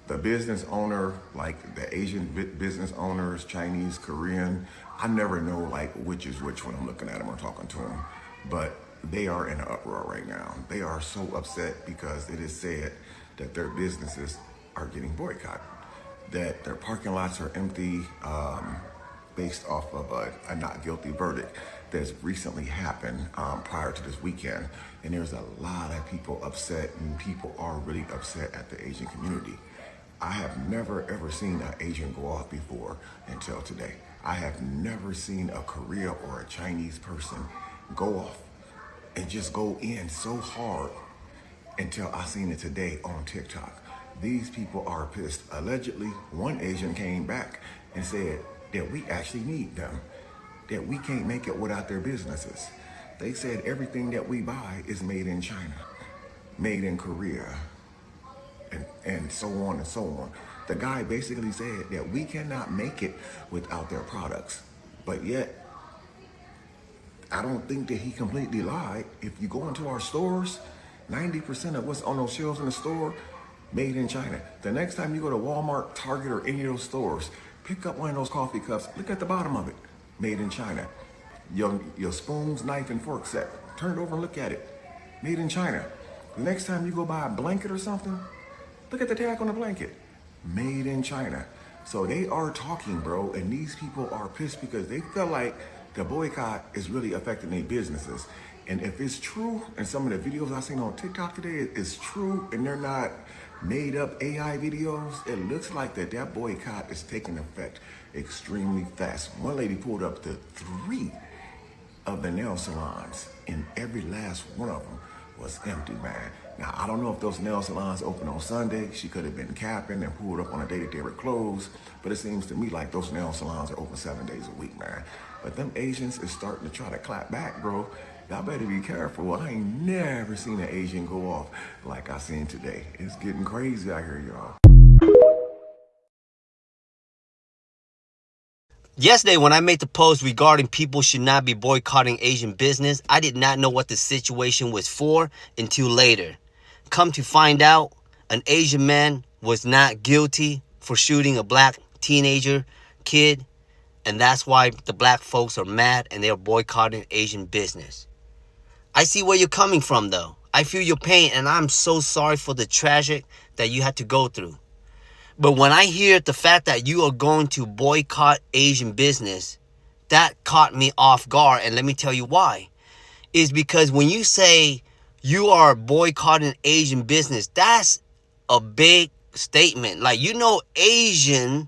The business owner, like the Asian business owners, Chinese, Korean, I never know like which is which when I'm looking at them or talking to them, but they are in an uproar right now. They are so upset because it is said that their businesses are getting boycotted, that their parking lots are empty, based off of a not guilty verdict that's recently happened prior to this weekend. And there's a lot of people upset, and people are really upset at the Asian community. I have never ever seen an Asian go off before until today. I have never seen a Korea or a Chinese person go off and just go in so hard until I seen it today on TikTok. These people are pissed. Allegedly, one Asian came back and said that we actually need them, that we can't make it without their businesses. They said everything that we buy is made in China, made in Korea, and so on and so on. The guy basically said that we cannot make it without their products. But yet, I don't think that he completely lied. If you go into our stores, 90% of what's on those shelves in the store, made in China. The next time you go to Walmart, Target, or any of those stores, pick up one of those coffee cups, look at the bottom of it, made in China. Your spoons, knife, and fork set, turn it over and look at it, made in China. The next time you go buy a blanket or something, look at the tag on the blanket, made in China. So they are talking, bro, and these people are pissed because they feel like the boycott is really affecting their businesses. And if it's true, and some of the videos I've seen on TikTok today is true, and they're not made up AI videos, it looks like that boycott is taking effect extremely fast. One lady pulled up to 3 of the nail salons, and every last one of them was empty, man. Now, I don't know if those nail salons open on Sunday. She could have been capping and pulled up on a day that they were closed, but it seems to me like those nail salons are open 7 days a week, man. But them Asians is starting to try to clap back, bro. Y'all better be careful. I ain't never seen an Asian go off like I seen today. It's getting crazy out here, y'all. Yesterday, when I made the post regarding people should not be boycotting Asian business, I did not know what the situation was for until later. Come to find out, an Asian man was not guilty for shooting a black teenager kid, and that's why the black folks are mad and they're boycotting Asian business. I see where you're coming from, though. I feel your pain, and I'm so sorry for the tragic that you had to go through. But when I hear the fact that you are going to boycott Asian business, that caught me off guard. And let me tell you why. Is because when you say you are boycotting Asian business, that's a big statement. Like, you know, Asian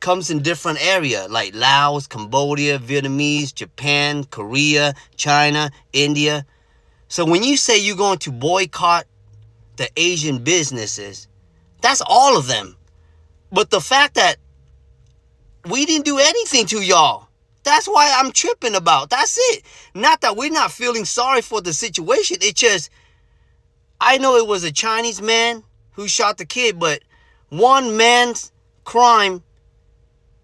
comes in different areas like Laos, Cambodia, Vietnamese, Japan, Korea, China, India. So when you say you're going to boycott the Asian businesses, that's all of them. But the fact that we didn't do anything to y'all, that's why I'm tripping about. That's it. Not that we're not feeling sorry for the situation. It's just, I know it was a Chinese man who shot the kid, but one man's crime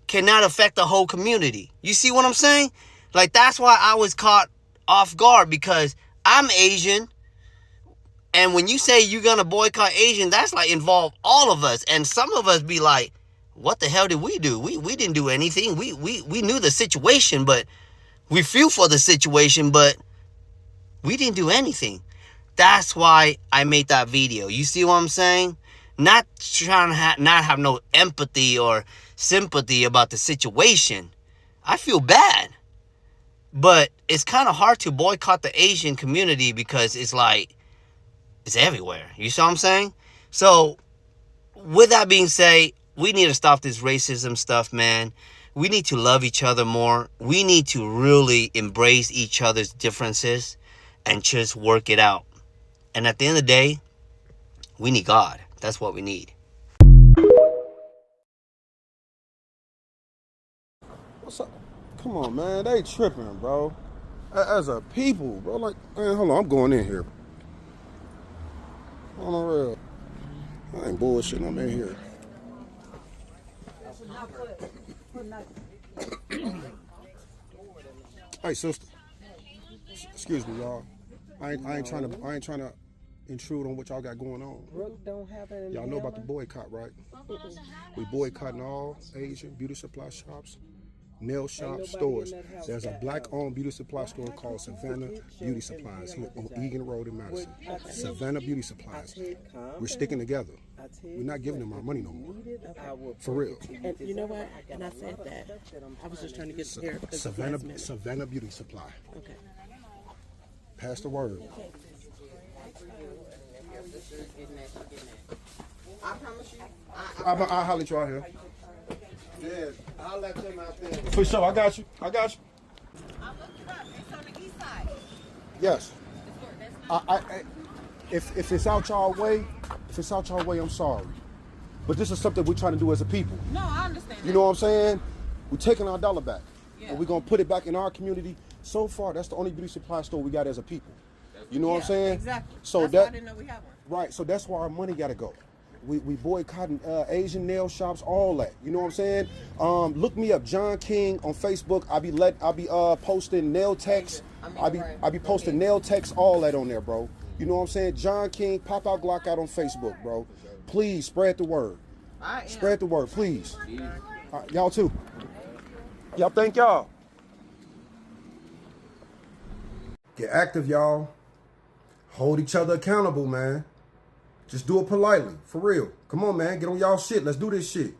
cannot affect the whole community. You see what I'm saying? Like, that's why I was caught off guard, because I'm Asian. And when you say you're going to boycott Asian, that's like involve all of us. And some of us be like, what the hell did we do? We didn't do anything. We knew the situation, but we feel for the situation, but we didn't do anything. That's why I made that video. You see what I'm saying? Not trying to not have no empathy or sympathy about the situation. I feel bad. But it's kind of hard to boycott the Asian community because it's like, it's everywhere. You see what I'm saying? So, with that being said, we need to stop this racism stuff, man. We need to love each other more. We need to really embrace each other's differences and just work it out. And at the end of the day, we need God. That's what we need. What's up? Come on, man. They tripping, bro. As a people, bro. Like, man, hold on. I'm going in here. On the real. I ain't bullshitting. I'm in here. Hey, sister. Excuse me, y'all. I ain't trying to intrude on what y'all got going on. Brooke don't have an Y'all know about the inhaler? boycott, right? We boycotting all Asian beauty supply shops, nail shops, stores. There's a black-owned beauty supply store called Savannah Beauty Supplies here on Egan Road in Madison. Savannah Beauty Supplies. We're sticking together. We're not giving them our money no more. For real. And you know what? And I said that. I was just trying to get here. Savannah Beauty Supply. Okay. Pass the word. I promise you. I'll holler at you out here. Yeah, I'll let them out there. For sure, I got you. I looked it up. It's on the east side. Yes. If it's out y'all way, I'm sorry. But this is something we're trying to do as a people. No, I understand. You know what I'm saying? We're taking our dollar back. Yeah. And we're going to put it back in our community. So far, that's the only beauty supply store we got as a people. You know what I'm saying? Exactly. So that's why I didn't know we have one. Right, so that's where our money got to go. We boycotting Asian nail shops, all that. You know what I'm saying? Look me up, John King on Facebook. I'll be posting nail techs. I'll be posting nail techs, all that on there, bro. You know what I'm saying? John King, pop out Glock out on Facebook, bro. Please spread the word. Spread the word, please. Y'all too. Y'all, thank y'all. Get active, y'all. Hold each other accountable, man. Just do it politely, for real. Come on, man, get on y'all shit. Let's do this shit.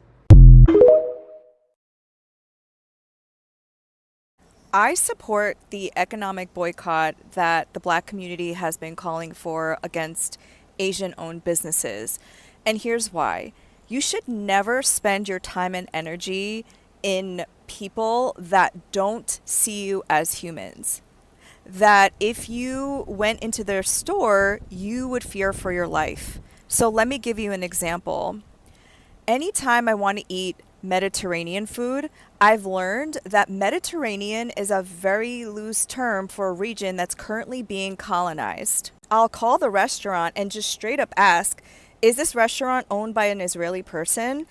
I support the economic boycott that the Black community has been calling for against Asian-owned businesses. And here's why. You should never spend your time and energy in people that don't see you as humans. That if you went into their store, you would fear for your life. So let me give you an example. Anytime I want to eat Mediterranean food, I've learned that Mediterranean is a very loose term for a region that's currently being colonized. I'll call the restaurant and just straight up ask, is this restaurant owned by an Israeli person?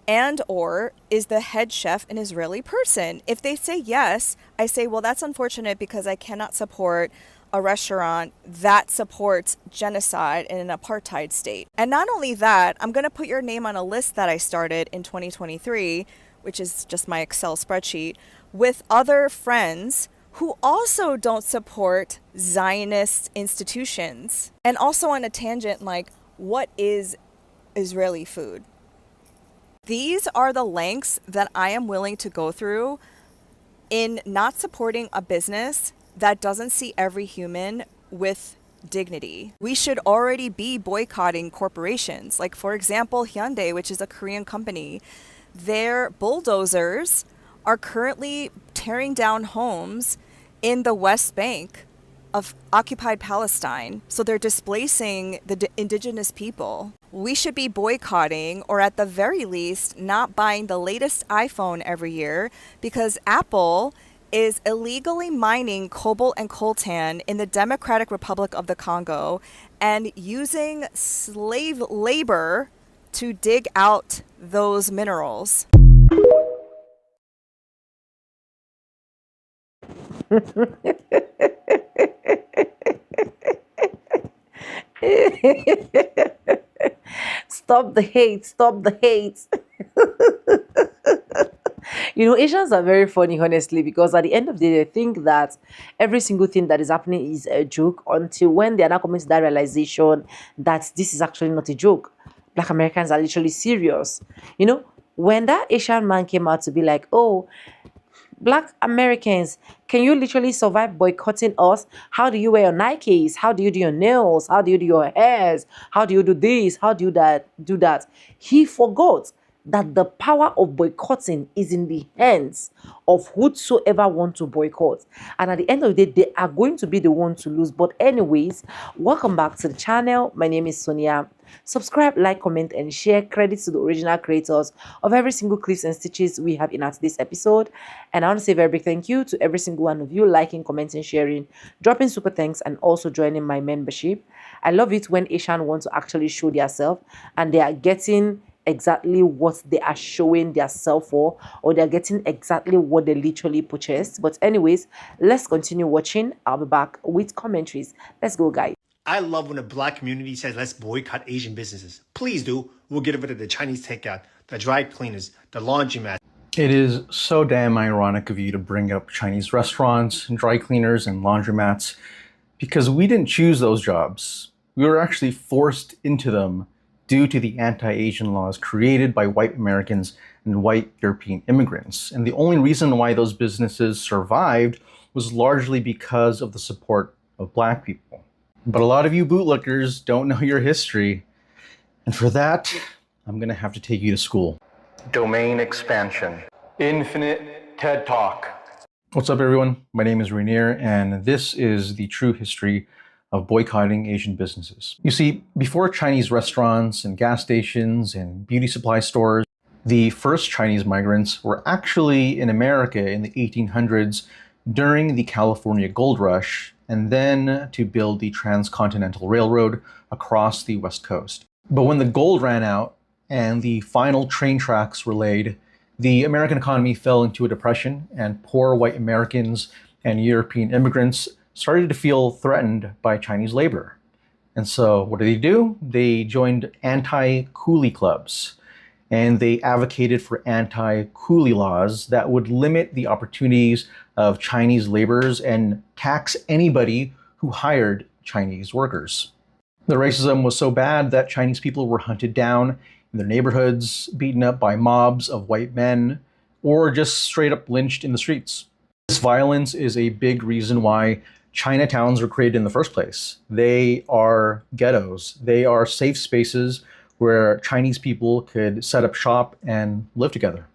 And or is the head chef an Israeli person? If they say yes, I say, well, that's unfortunate because I cannot support a restaurant that supports genocide in an apartheid state. And not only that, I'm going to put your name on a list that I started in 2023, which is just my Excel spreadsheet, with other friends who also don't support Zionist institutions. And also on a tangent, like, what is Israeli food? These are the lengths that I am willing to go through in not supporting a business that doesn't see every human with dignity. We should already be boycotting corporations. Like, for example, Hyundai, which is a Korean company, their bulldozers are currently tearing down homes in the West Bank of occupied Palestine. So they're displacing the indigenous people. We should be boycotting, or at the very least, not buying the latest iPhone every year because Apple is illegally mining cobalt and coltan in the Democratic Republic of the Congo and using slave labor to dig out those minerals. Stop the hate, stop the hate. Asians are very funny, honestly, because at the end of the day, they think that every single thing that is happening is a joke until when they are not coming to that realization that this is actually not a joke. Black Americans are literally serious. When that Asian man came out to be like, oh, Black Americans, can you literally survive boycotting us? How do you wear your Nikes? How do you do your nails? How do you do your hairs? How do you do this? How do you do that? He forgot that the power of boycotting is in the hands of whosoever want to boycott. And at the end of the day, they are going to be the one to lose. But anyways, welcome back to the channel. My name is Sonia. Subscribe, like, comment, and share. Credits to the original creators of every single clips and stitches we have in our today's episode. And I want to say a very big thank you to every single one of you liking, commenting, sharing, dropping super thanks, and also joining my membership. I love it when Asian want to actually show themselves and they are getting exactly what they are showing their self for, or they're getting exactly what they literally purchased. But anyways, let's continue watching. I'll be back with commentaries. Let's go, guys. I love when the black community says, let's boycott Asian businesses. Please do. We'll get rid of the Chinese takeout, the dry cleaners, the laundromat. It is so damn ironic of you to bring up Chinese restaurants and dry cleaners and laundromats because we didn't choose those jobs. We were actually forced into them due to the anti-Asian laws created by white Americans and white European immigrants. And the only reason why those businesses survived was largely because of the support of black people. But a lot of you bootlickers don't know your history. And for that, I'm gonna have to take you to school. Domain expansion. Infinite TED Talk. What's up, everyone? My name is Rainier, and this is the true history of boycotting Asian businesses. You see, before Chinese restaurants and gas stations and beauty supply stores, the first Chinese migrants were actually in America in the 1800s during the California Gold Rush, and then to build the Transcontinental Railroad across the West Coast. But when the gold ran out and the final train tracks were laid, the American economy fell into a depression, and poor white Americans and European immigrants started to feel threatened by Chinese labor. And so what do? They joined anti-coolie clubs, and they advocated for anti-coolie laws that would limit the opportunities of Chinese laborers and tax anybody who hired Chinese workers. The racism was so bad that Chinese people were hunted down in their neighborhoods, beaten up by mobs of white men, or just straight up lynched in the streets. This violence is a big reason why Chinatowns were created in the first place. They are ghettos. They are safe spaces where Chinese people could set up shop and live together.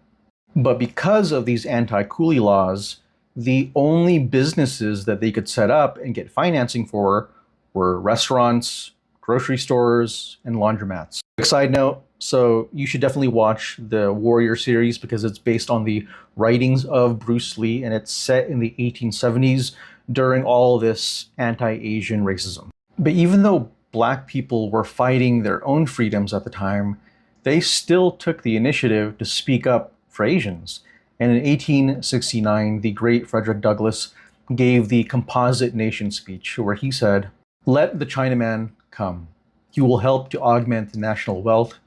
But because of these anti-coolie laws, the only businesses that they could set up and get financing for were restaurants, grocery stores, and laundromats. Quick side note, so you should definitely watch the Warrior series because it's based on the writings of Bruce Lee, and it's set in the 1870s during all this anti-Asian racism. But even though black people were fighting their own freedoms at the time, they still took the initiative to speak up for Asians. And in 1869, the great Frederick Douglass gave the Composite Nation speech where he said, "Let the Chinaman come. He will help to augment the national wealth.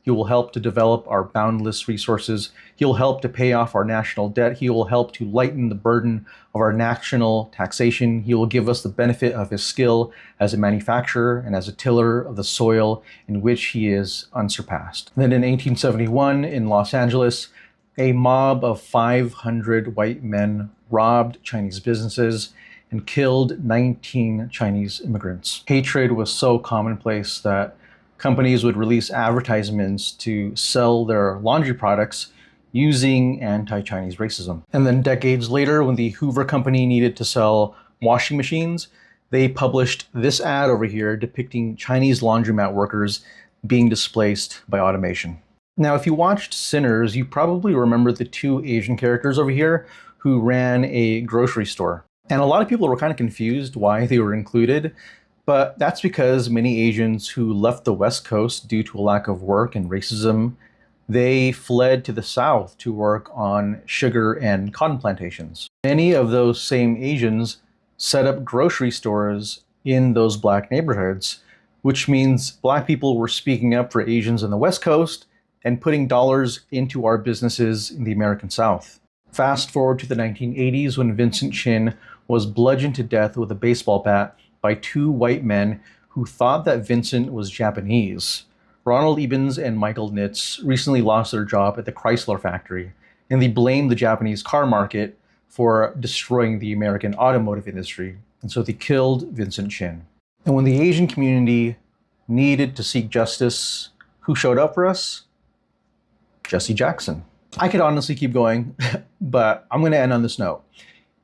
He will help to develop our boundless resources. He will help to pay off our national debt. He will help to lighten the burden of our national taxation. He will give us the benefit of his skill as a manufacturer and as a tiller of the soil in which he is unsurpassed." Then in 1871 in Los Angeles, a mob of 500 white men robbed Chinese businesses and killed 19 Chinese immigrants. Hatred was so commonplace that companies would release advertisements to sell their laundry products using anti-Chinese racism. And then decades later, when the Hoover Company needed to sell washing machines, they published this ad over here depicting Chinese laundromat workers being displaced by automation. Now, if you watched Sinners, you probably remember the two Asian characters over here who ran a grocery store. And a lot of people were kind of confused why they were included, but that's because many Asians who left the West Coast due to a lack of work and racism, they fled to the South to work on sugar and cotton plantations. Many of those same Asians set up grocery stores in those black neighborhoods, which means black people were speaking up for Asians in the West Coast and putting dollars into our businesses in the American South. Fast forward to the 1980s when Vincent Chin was bludgeoned to death with a baseball bat by two white men who thought that Vincent was Japanese. Ronald Ebens and Michael Nitz recently lost their job at the Chrysler factory, and they blamed the Japanese car market for destroying the American automotive industry, and so they killed Vincent Chin. And when the Asian community needed to seek justice, who showed up for us? Jesse Jackson. I could honestly keep going, but I'm going to end on this note.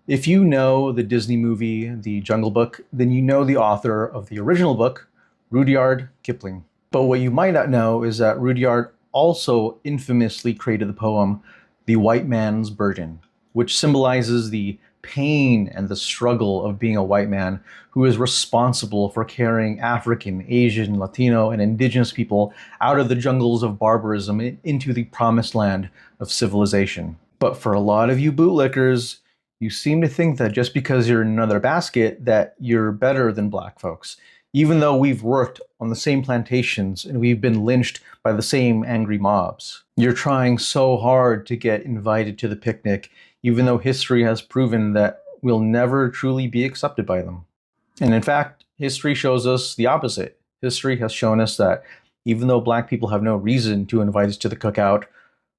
If you know the Disney movie, The Jungle Book, then you know the author of the original book, Rudyard Kipling. But what you might not know is that Rudyard also infamously created the poem, The White Man's Burden, which symbolizes the pain and the struggle of being a white man who is responsible for carrying African, Asian, Latino, and indigenous people out of the jungles of barbarism into the promised land of civilization. But for a lot of you bootlickers, you seem to think that just because you're in another basket that you're better than black folks. even though we've worked on the same plantations and we've been lynched by the same angry mobs. You're trying so hard to get invited to the picnic, even though history has proven that we'll never truly be accepted by them. And in fact, history shows us the opposite. History has shown us that even though Black people have no reason to invite us to the cookout,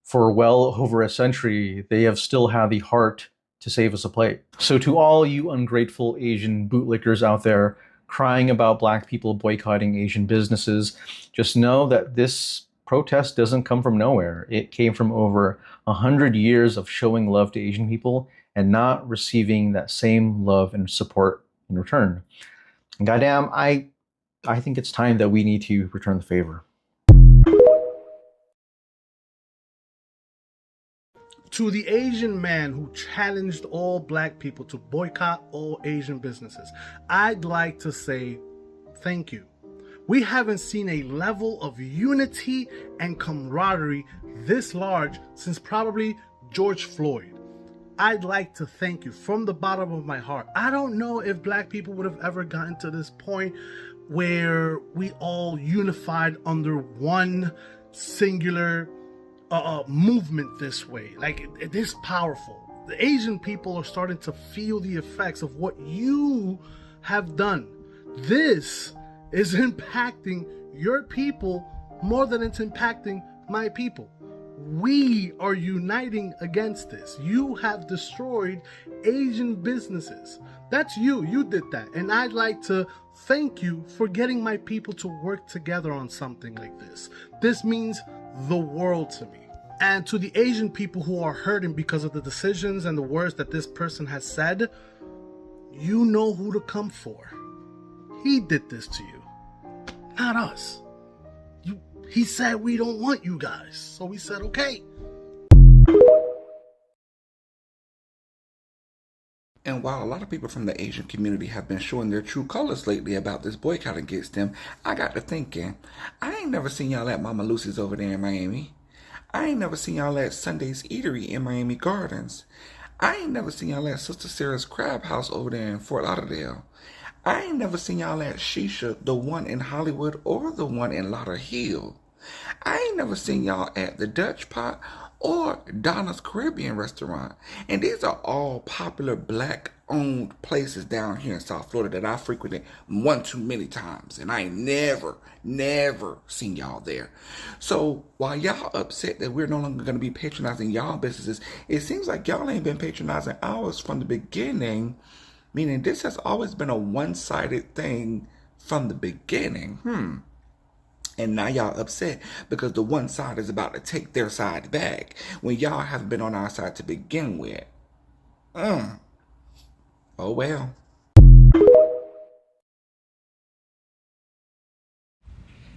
for well over a century, they have still had the heart to save us a plate. So to all you ungrateful Asian bootlickers out there crying about Black people boycotting Asian businesses, just know that this protest doesn't come from nowhere. It came from over 100 years of showing love to Asian people and not receiving that same love and support in return. And goddamn, I think it's time that we need to return the favor. To the Asian man who challenged all Black people to boycott all Asian businesses, I'd like to say thank you. We haven't seen a level of unity and camaraderie this large since probably George Floyd. I'd like to thank you from the bottom of my heart. I don't know if Black people would have ever gotten to this point where we all unified under one singular movement this way. Like, it is powerful. The Asian people are starting to feel the effects of what you have done. This is impacting your people more than it's impacting my people. We are uniting against this. You have destroyed Asian businesses. That's you. You did that. And I'd like to thank you for getting my people to work together on something like this. This means the world to me. And to the Asian people who are hurting because of the decisions and the words that this person has said, you know who to come for. He did this to you, not us. He said we don't want you guys, so we said okay. And while a lot of people from the Asian community have been showing their true colors lately about this boycott against them, I got to thinking, I ain't never seen y'all at Mama Lucy's over there in Miami. I ain't never seen y'all at Sunday's Eatery in Miami Gardens. I ain't never seen y'all at Sister Sarah's Crab House over there in Fort Lauderdale. I ain't never seen y'all at Shisha, the one in Hollywood or the one in Lauderhill. I ain't never seen y'all at the Dutch Pot or Donna's Caribbean Restaurant. And these are all popular Black-owned places down here in South Florida that I frequented one too many times. And I ain't never seen y'all there. So while y'all upset that we're no longer going to be patronizing y'all businesses, it seems like y'all ain't been patronizing ours from the beginning. Meaning this has always been a one-sided thing from the beginning. And now y'all upset because the one side is about to take their side back when y'all haven't been on our side to begin with. Oh well.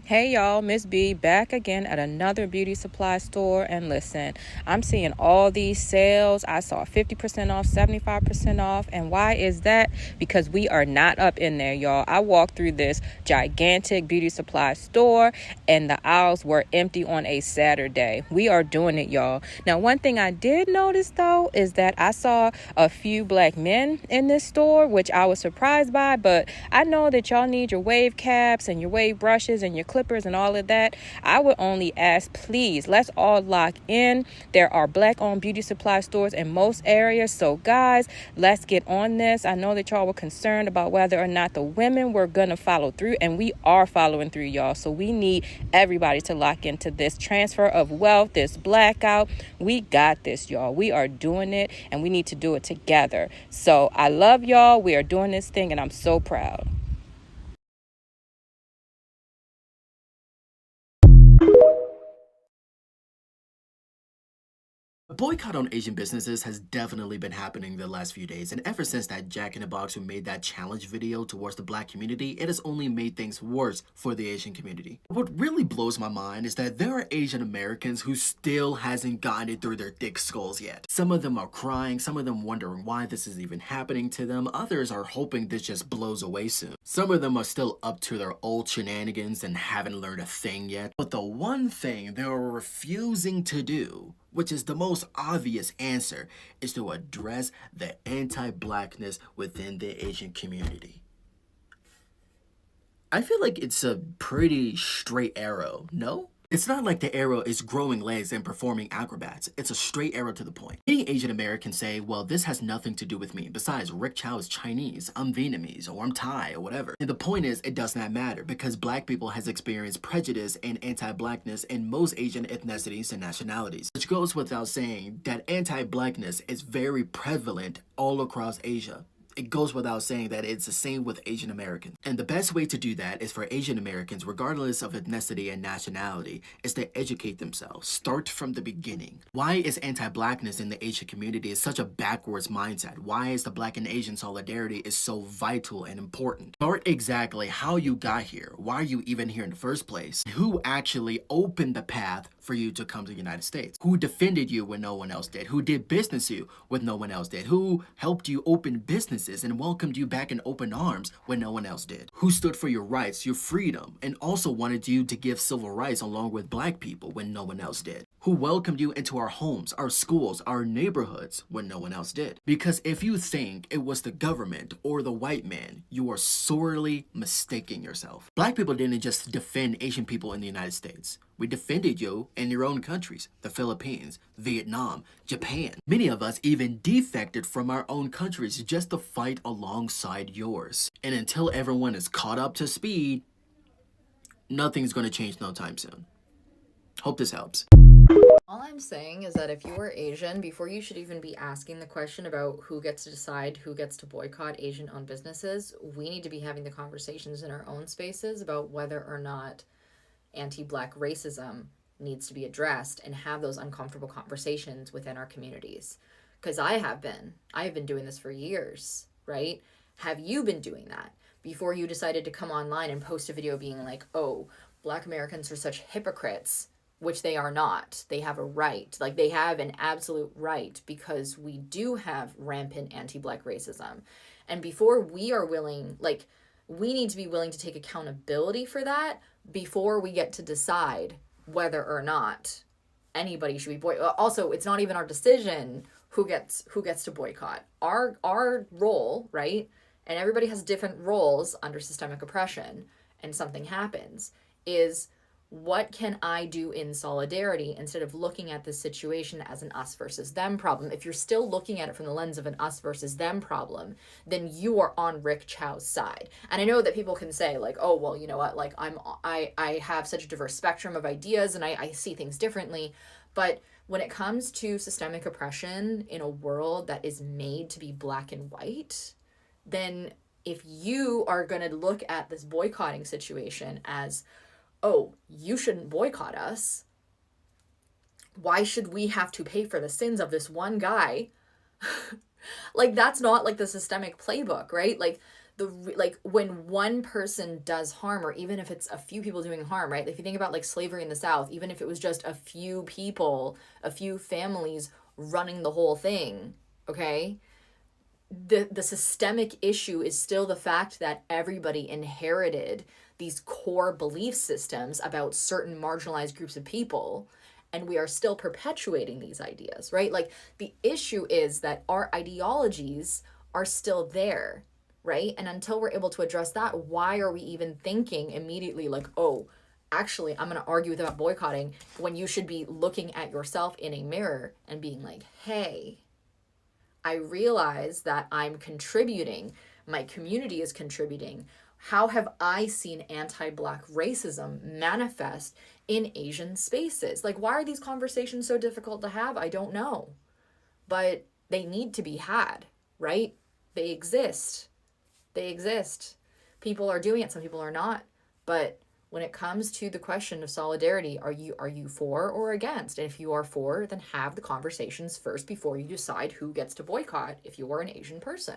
Hey y'all, Miss B back again at another beauty supply store. And listen, I'm seeing all these sales. I saw 50% off, 75% off. And why is that? Because we are not up in there, y'all. I walked through this gigantic beauty supply store and the aisles were empty on a Saturday. We are doing it, y'all. Now, one thing I did notice though is that I saw a few Black men in this store, which I was surprised by. But I know that y'all need your wave caps and your wave brushes and your clippers and all of that. I would only ask, please, let's all lock in. There are Black-owned beauty supply stores in most areas. So guys, let's get on this. I know that y'all were concerned about whether or not the women were gonna follow through, and we are following through, y'all. So we need everybody to lock into this transfer of wealth, this blackout. We got this, y'all. We are doing it, and we need to do it together. So I love y'all. We are doing this thing, and I'm so proud. A boycott on Asian businesses has definitely been happening the last few days, and ever since that Jack in the Box who made that challenge video towards the Black community, it has only made things worse for the Asian community. What really blows my mind is that there are Asian Americans who still hasn't gotten it through their thick skulls yet. Some of them are crying, some of them wondering why this is even happening to them, others are hoping this just blows away soon. Some of them are still up to their old shenanigans and haven't learned a thing yet, but the one thing they're refusing to do, which is the most obvious answer, is to address the anti-Blackness within the Asian community. I feel like it's a pretty straight arrow, no? It's not like the arrow is growing legs and performing acrobats. It's a straight arrow to the point. Many Asian Americans say, well, this has nothing to do with me. Besides, Rick Chow is Chinese, I'm Vietnamese, or I'm Thai, or whatever. And the point is, it does not matter because black people has experienced prejudice and anti-blackness in most Asian ethnicities and nationalities. Which goes without saying that anti-blackness is very prevalent all across Asia. It goes without saying that it's the same with Asian Americans. And the best way to do that is for Asian Americans, regardless of ethnicity and nationality, is to educate themselves. Start from the beginning. Why is anti-blackness in the Asian community such a backwards mindset? Why is the Black and Asian solidarity is so vital and important? Start exactly how you got here. Why are you even here in the first place? Who actually opened the path for you to come to the United States? Who defended you when no one else did? Who did business you when no one else did? Who helped you open businesses and welcomed you back in open arms when no one else did? Who stood for your rights, your freedom, and also wanted you to give civil rights along with black people when no one else did? Who welcomed you into our homes, our schools, our neighborhoods when no one else did? Because if you think it was the government or the white man, you are sorely mistaking yourself. Black people didn't just defend Asian people in the United States. We defended you in your own countries, the Philippines, Vietnam, Japan. Many of us even defected from our own countries just to fight alongside yours. And until everyone is caught up to speed, nothing's going to change no time soon. Hope this helps. All I'm saying is that if you are Asian, before you should even be asking the question about who gets to decide who gets to boycott Asian-owned businesses, we need to be having the conversations in our own spaces about whether or not anti-Black racism needs to be addressed and have those uncomfortable conversations within our communities. Because I have been doing this for years, right? Have you been doing that before you decided to come online and post a video being like, oh, Black Americans are such hypocrites, which they are not. They have a right, like they have an absolute right, because we do have rampant anti-Black racism. And before we are willing, like, we need to be willing to take accountability for that before we get to decide whether or not anybody should be boycott. Also, it's not even our decision who gets to boycott. Our role, right? And everybody has different roles under systemic oppression, and something happens, is what can I do in solidarity instead of looking at this situation as an us versus them problem? If you're still looking at it from the lens of an us versus them problem, then you are on Rick Chow's side. And I know that people can say like, oh, well, you know what, like I have such a diverse spectrum of ideas and I see things differently. But when it comes to systemic oppression in a world that is made to be black and white, then if you are going to look at this boycotting situation as, oh, you shouldn't boycott us, why should we have to pay for the sins of this one guy? Like, that's not like the systemic playbook, right? Like when one person does harm, or even if it's a few people doing harm, right? If you think about like slavery in the South, even if it was just a few people, a few families running the whole thing, okay? The systemic issue is still the fact that everybody inherited these core belief systems about certain marginalized groups of people, and we are still perpetuating these ideas, right? Like, the issue is that our ideologies are still there, right? And until we're able to address that, why are we even thinking immediately like, oh, actually, I'm going to argue about boycotting, when you should be looking at yourself in a mirror and being like, hey, I realize that I'm contributing, my community is contributing. How have I seen anti-Black racism manifest in Asian spaces? Like, why are these conversations so difficult to have? I don't know. But they need to be had, right? They exist. They exist. People are doing it, some people are not. But when it comes to the question of solidarity, are you for or against? And if you are for, then have the conversations first before you decide who gets to boycott if you are an Asian person.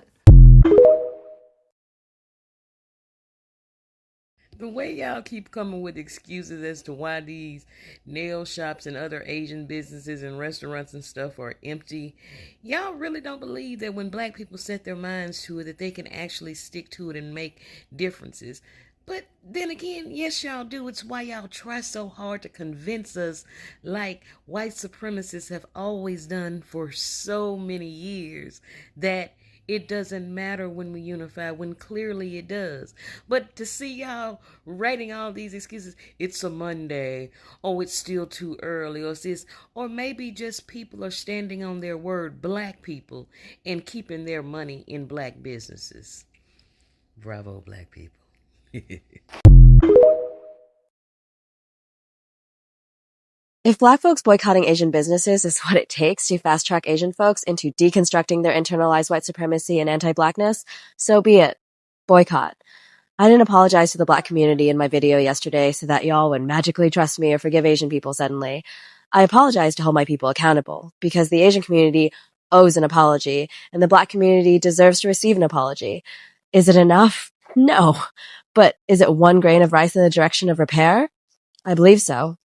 The way y'all keep coming with excuses as to why these nail shops and other Asian businesses and restaurants and stuff are empty, y'all really don't believe that when black people set their minds to it, that they can actually stick to it and make differences. But then again, yes, y'all do. It's why y'all try so hard to convince us, like white supremacists have always done for so many years, that it doesn't matter when we unify, when clearly it does. But to see y'all writing all these excuses, it's a Monday, oh, it's still too early, or it's this, or maybe just people are standing on their word, black people, and keeping their money in black businesses. Bravo, black people. If Black folks boycotting Asian businesses is what it takes to fast track Asian folks into deconstructing their internalized white supremacy and anti-blackness, so be it. Boycott. I didn't apologize to the Black community in my video yesterday so that y'all would magically trust me or forgive Asian people suddenly. I apologized to hold my people accountable because the Asian community owes an apology and the Black community deserves to receive an apology. Is it enough? No. But is it one grain of rice in the direction of repair? I believe so.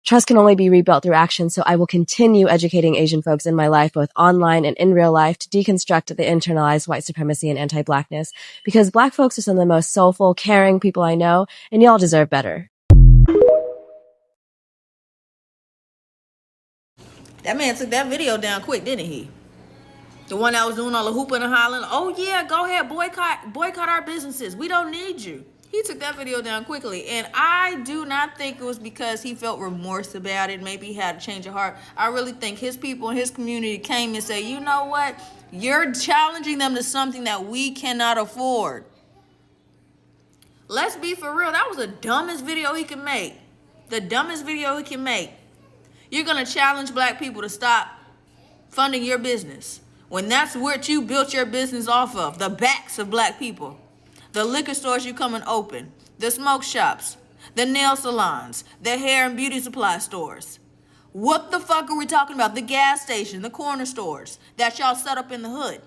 Trust can only be rebuilt through action, so I will continue educating Asian folks in my life, both online and in real life, to deconstruct the internalized white supremacy and anti-blackness, because Black folks are some of the most soulful, caring people I know, and y'all deserve better. That man took that video down quick, didn't he? The one that was doing all the hooping and hollering, oh yeah, go ahead, boycott our businesses. We don't need you. He took that video down quickly, and I do not think it was because he felt remorse about it. Maybe he had a change of heart. I really think his people and his community came and said, you know what? You're challenging them to something that we cannot afford. Let's be for real. That was the dumbest video he can make. The dumbest video he can make. You're going to challenge Black people to stop funding your business when that's what you built your business off of, the backs of Black people. The liquor stores you come and open, the smoke shops, the nail salons, the hair and beauty supply stores. What the fuck are we talking about? The gas station, the corner stores that y'all set up in the hood.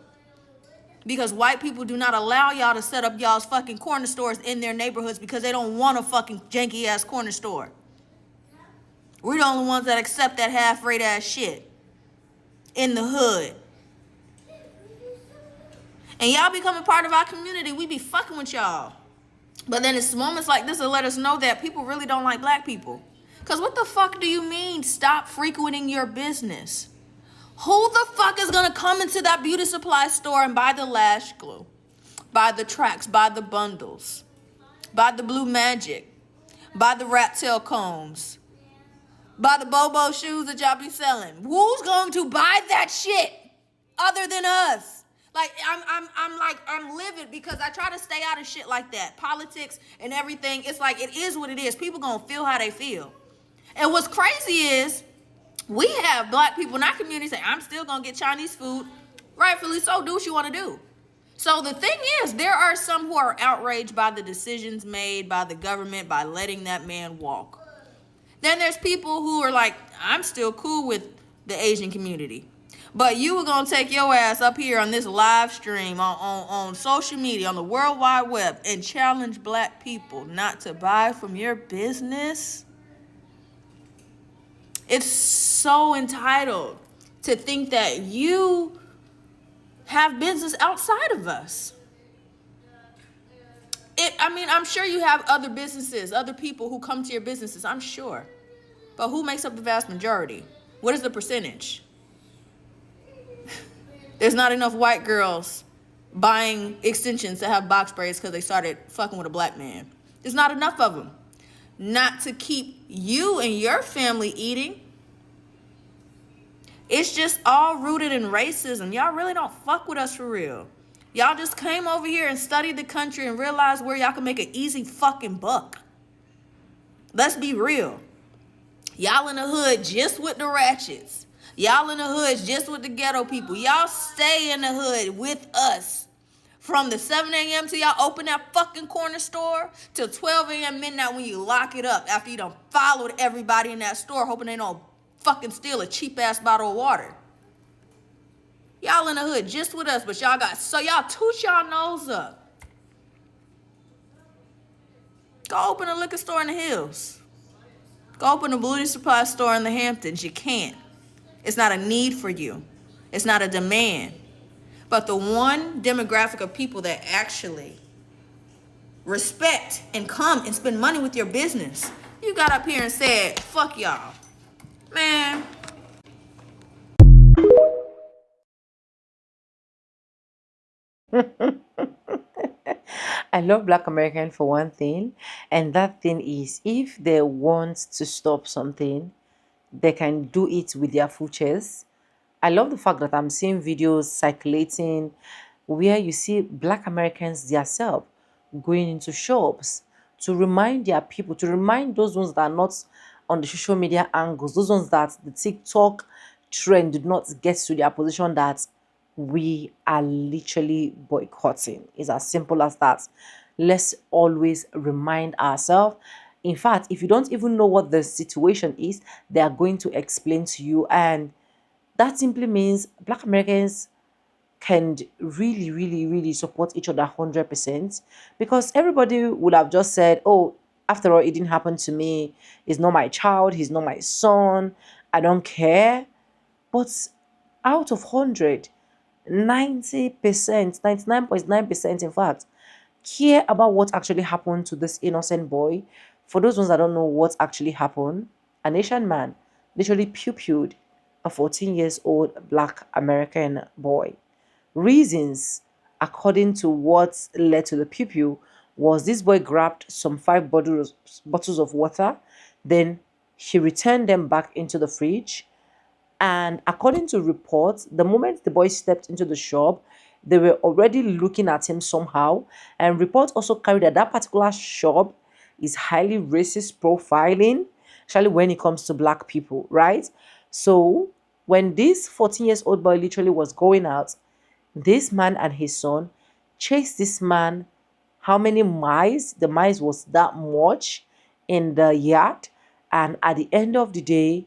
Because white people do not allow y'all to set up y'all's fucking corner stores in their neighborhoods because they don't want a fucking janky ass corner store. We're the only ones that accept that half-rate ass shit in the hood. And y'all becoming part of our community, we be fucking with y'all. But then it's moments like this that let us know that people really don't like Black people. Because what the fuck do you mean stop frequenting your business? Who the fuck is going to come into that beauty supply store and buy the lash glue, buy the tracks, buy the bundles, buy the blue magic, buy the rat tail combs, buy the Bobo shoes that y'all be selling? Who's going to buy that shit other than us? Like, I'm livid because I try to stay out of shit like that. Politics and everything, it's like, it is what it is. People gonna feel how they feel. And what's crazy is, we have Black people in our community say, I'm still gonna get Chinese food. Rightfully so, do what you wanna do. So the thing is, there are some who are outraged by the decisions made by the government by letting that man walk. Then there's people who are like, I'm still cool with the Asian community. But you were going to take your ass up here on this live stream on social media, on the World Wide Web, and challenge Black people not to buy from your business? It's so entitled to think that you have business outside of us. I'm sure you have other businesses, other people who come to your businesses, I'm sure. But who makes up the vast majority? What is the percentage? There's not enough white girls buying extensions to have box braids because they started fucking with a Black man. There's not enough of them. Not to keep you and your family eating. It's just all rooted in racism. Y'all really don't fuck with us for real. Y'all just came over here and studied the country and realized where y'all can make an easy fucking buck. Let's be real. Y'all in the hood just with the ratchets. Y'all in the hood just with the ghetto people. Y'all stay in the hood with us. From the 7 a.m. till y'all open that fucking corner store till 12 a.m. midnight when you lock it up after you done followed everybody in that store hoping they don't fucking steal a cheap ass bottle of water. Y'all in the hood just with us, but y'all toot y'all nose up. Go open a liquor store in the hills. Go open a beauty supply store in the Hamptons. You can't. It's not a need for you. It's not a demand. But the one demographic of people that actually respect and come and spend money with your business, you got up here and said, fuck y'all. Man, I love Black American for one thing, and that thing is if they want to stop something, they can do it with their full chest. I love the fact that I'm seeing videos circulating where you see Black Americans themselves going into shops to remind their people, to remind those ones that are not on the social media angles, those ones that the TikTok trend did not get to their position, that we are literally boycotting. It's as simple as that. Let's always remind ourselves. In fact, if you don't even know what the situation is, they are going to explain to you. And that simply means Black Americans can really, really, really support each other 100%, because everybody would have just said, oh, after all, it didn't happen to me. He's not my child. He's not my son. I don't care. But out of 100, 90%, 99.9%, in fact, care about what actually happened to this innocent boy. For those ones that don't know what actually happened, an Asian man literally pew-pewed a 14 years old Black American boy. Reasons, according to what led to the pew-pew, was this boy grabbed some 5 bottles of water, then he returned them back into the fridge, and according to reports, the moment the boy stepped into the shop, they were already looking at him somehow. And reports also carried that that particular shop is highly racist profiling, especially when it comes to Black people, right? So when this 14 years old boy literally was going out, this man and his son chased this man. How many miles? The miles was that much in the yard. And at the end of the day,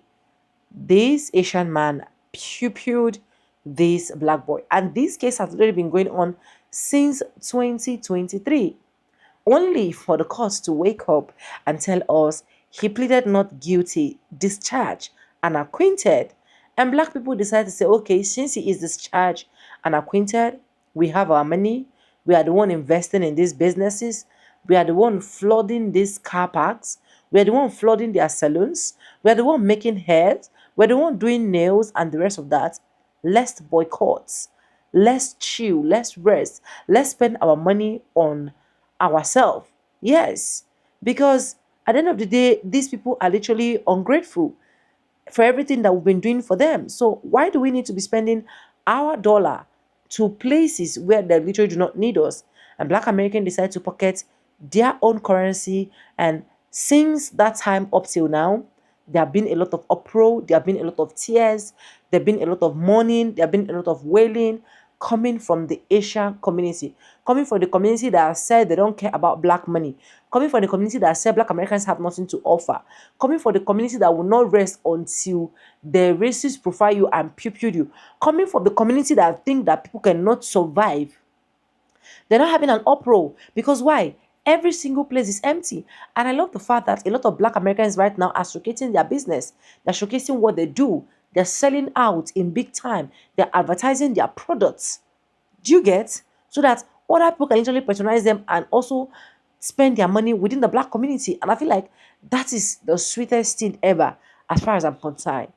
this Asian man pew-pewed this Black boy. And this case has already been going on since 2023, only for the court to wake up and tell us he pleaded not guilty, discharged, and acquitted. And Black people decided to say, okay, since he is discharged and acquitted, we have our money. We are the one investing in these businesses. We are the one flooding these car parks. We are the one flooding their salons. We are the one making hairs. We are the one doing nails and the rest of that. Let's boycott. Let's chill. Let's rest. Let's spend our money on ourselves. Yes. Because at the end of the day, these people are literally ungrateful for everything that we've been doing for them. So why do we need to be spending our dollar to places where they literally do not need us? And Black Americans decide to pocket their own currency. And since that time up till now, there have been a lot of uproar, there have been a lot of tears, there have been a lot of mourning, there have been a lot of wailing coming from the Asian community, coming from the community that said they don't care about Black money, coming from the community that said Black Americans have nothing to offer, coming from the community that will not rest until the racists profile you and pew-pew you, coming from the community that think that people cannot survive. They're not having an uproar because why? Every single place is empty. And I love the fact that a lot of Black Americans right now are showcasing their business. They're showcasing what they do. They're selling out in big time. They're advertising their products. Do you get? So that other people can literally patronize them and also spend their money within the Black community. And I feel like that is the sweetest thing ever as far as I'm concerned.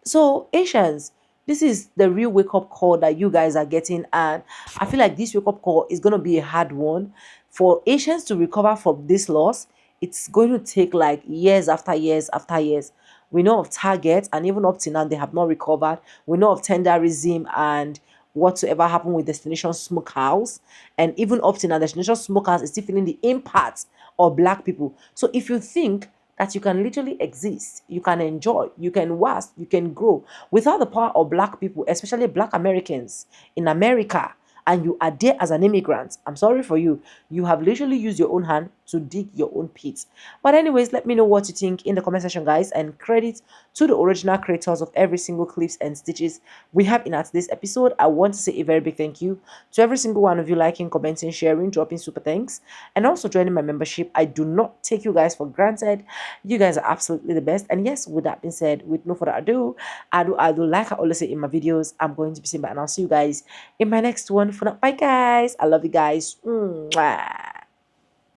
So Asians, this is the real wake-up call that you guys are getting, and I feel like this wake-up call is going to be a hard one. For Asians to recover from this loss, it's going to take like years after years after years. We know of Target, and even up to now they have not recovered. We know of tenderism and whatsoever happened with Destination Smokehouse, and even up to now Destination Smokehouse is still feeling the impact of Black people. So if you think that you can literally exist, you can enjoy, you can work, you can grow without the power of Black people, especially Black Americans in America, and you are there as an immigrant, I'm sorry for you. You have literally used your own hand to dig your own pit. But anyways, let me know what you think in the comment section, guys, and credit to the original creators of every single clips and stitches we have in today's episode. I want to say a very big thank you to every single one of you liking, commenting, sharing, dropping super thanks, and also joining my membership. I do not take you guys for granted. You guys are absolutely the best. And yes, with that being said, with no further ado, I do like I always say in my videos, I'm going to be seeing back, and I'll see you guys in my next one. For now, bye guys. I love you guys. Mwah.